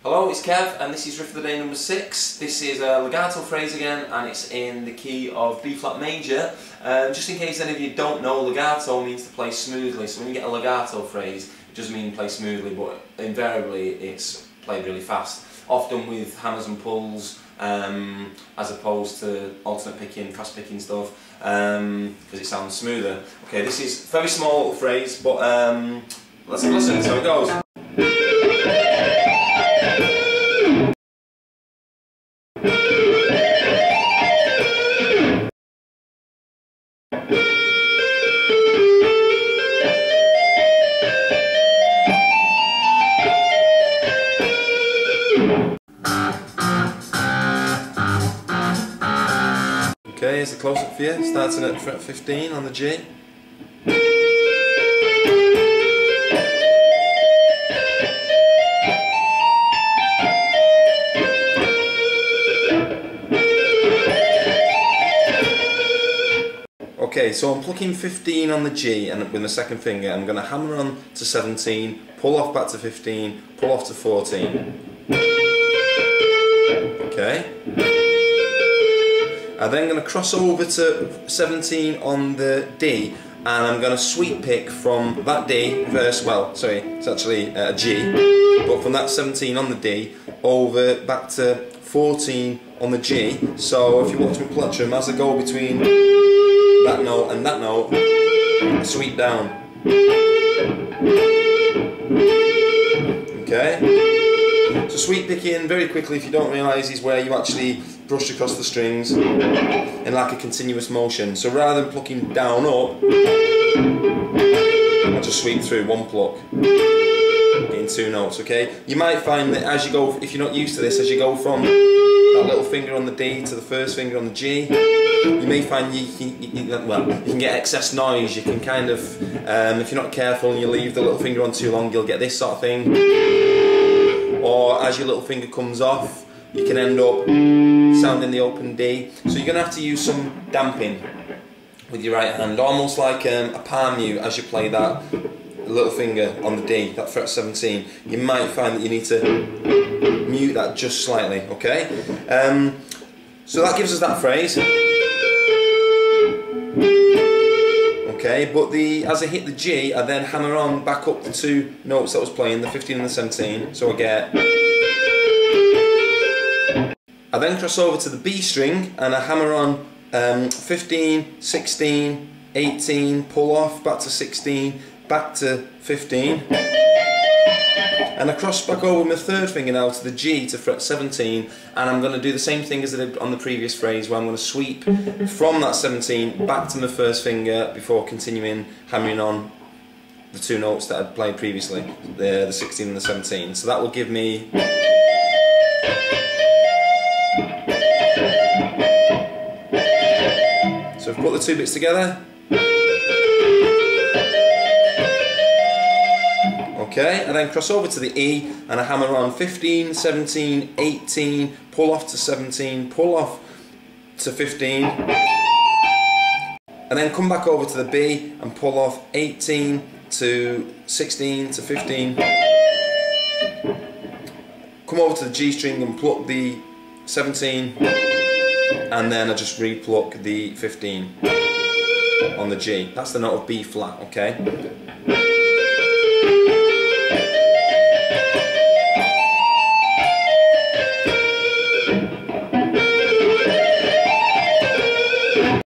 Hello, it's Kev and this is Riff of the Day number 6. This is a legato phrase again and it's in the key of B flat major. Just in case any of you don't know, legato means to play smoothly. So when you get a legato phrase, it does mean play smoothly, but invariably it's played really fast. Often with hammers and pulls, as opposed to alternate picking, fast picking stuff, because it sounds smoother. Okay, this is a very small little phrase, but let's have a listen, so it goes. Okay, here's the close-up for you, starting at fret 15 on the G. Okay, so I'm plucking 15 on the G and with my second finger, I'm going to hammer on to 17, pull off back to 15, pull off to 14. Okay. I'm then going to cross over to 17 on the D and I'm going to sweep pick from that D first, well, sorry, it's actually a G, but from that 17 on the D over back to 14 on the G. So if you watch me plectrum, as I go between that note and that note, I sweep down. Okay? So sweep picking very quickly, if you don't realise, is where you actually brush across the strings in like a continuous motion. So rather than plucking down up, I just sweep through one pluck, getting two notes. Okay? You might find that as you go, if you're not used to this, as you go from that little finger on the D to the first finger on the G, you may find you can get excess noise. You can kind of, if you're not careful and you leave the little finger on too long, you'll get this sort of thing. Or as your little finger comes off, you can end up sounding the open D. So you're going to have to use some damping with your right hand, almost like a palm mute as you play that little finger on the D, that fret 17. You might find that you need to mute that just slightly, okay? So that gives us that phrase. Okay, but as I hit the G, I then hammer on back up the two notes that I was playing, the 15 and the 17, so I get... I then cross over to the B string and I hammer on 15, 16, 18, pull off, back to 16, back to 15. And I cross back over my third finger now to the G to fret 17, and I'm going to do the same thing as I did on the previous phrase, where I'm going to sweep from that 17 back to my first finger before continuing hammering on the two notes that I'd played previously, the 16 and the 17. So that will give me... So if we put the two bits together, okay, and then cross over to the E and I hammer on 15, 17, 18, pull off to 17, pull off to 15, and then come back over to the B and pull off 18 to 16 to 15, come over to the G string and pluck the 17, and then I just re-pluck the 15 on the G. That's the note of B flat, okay?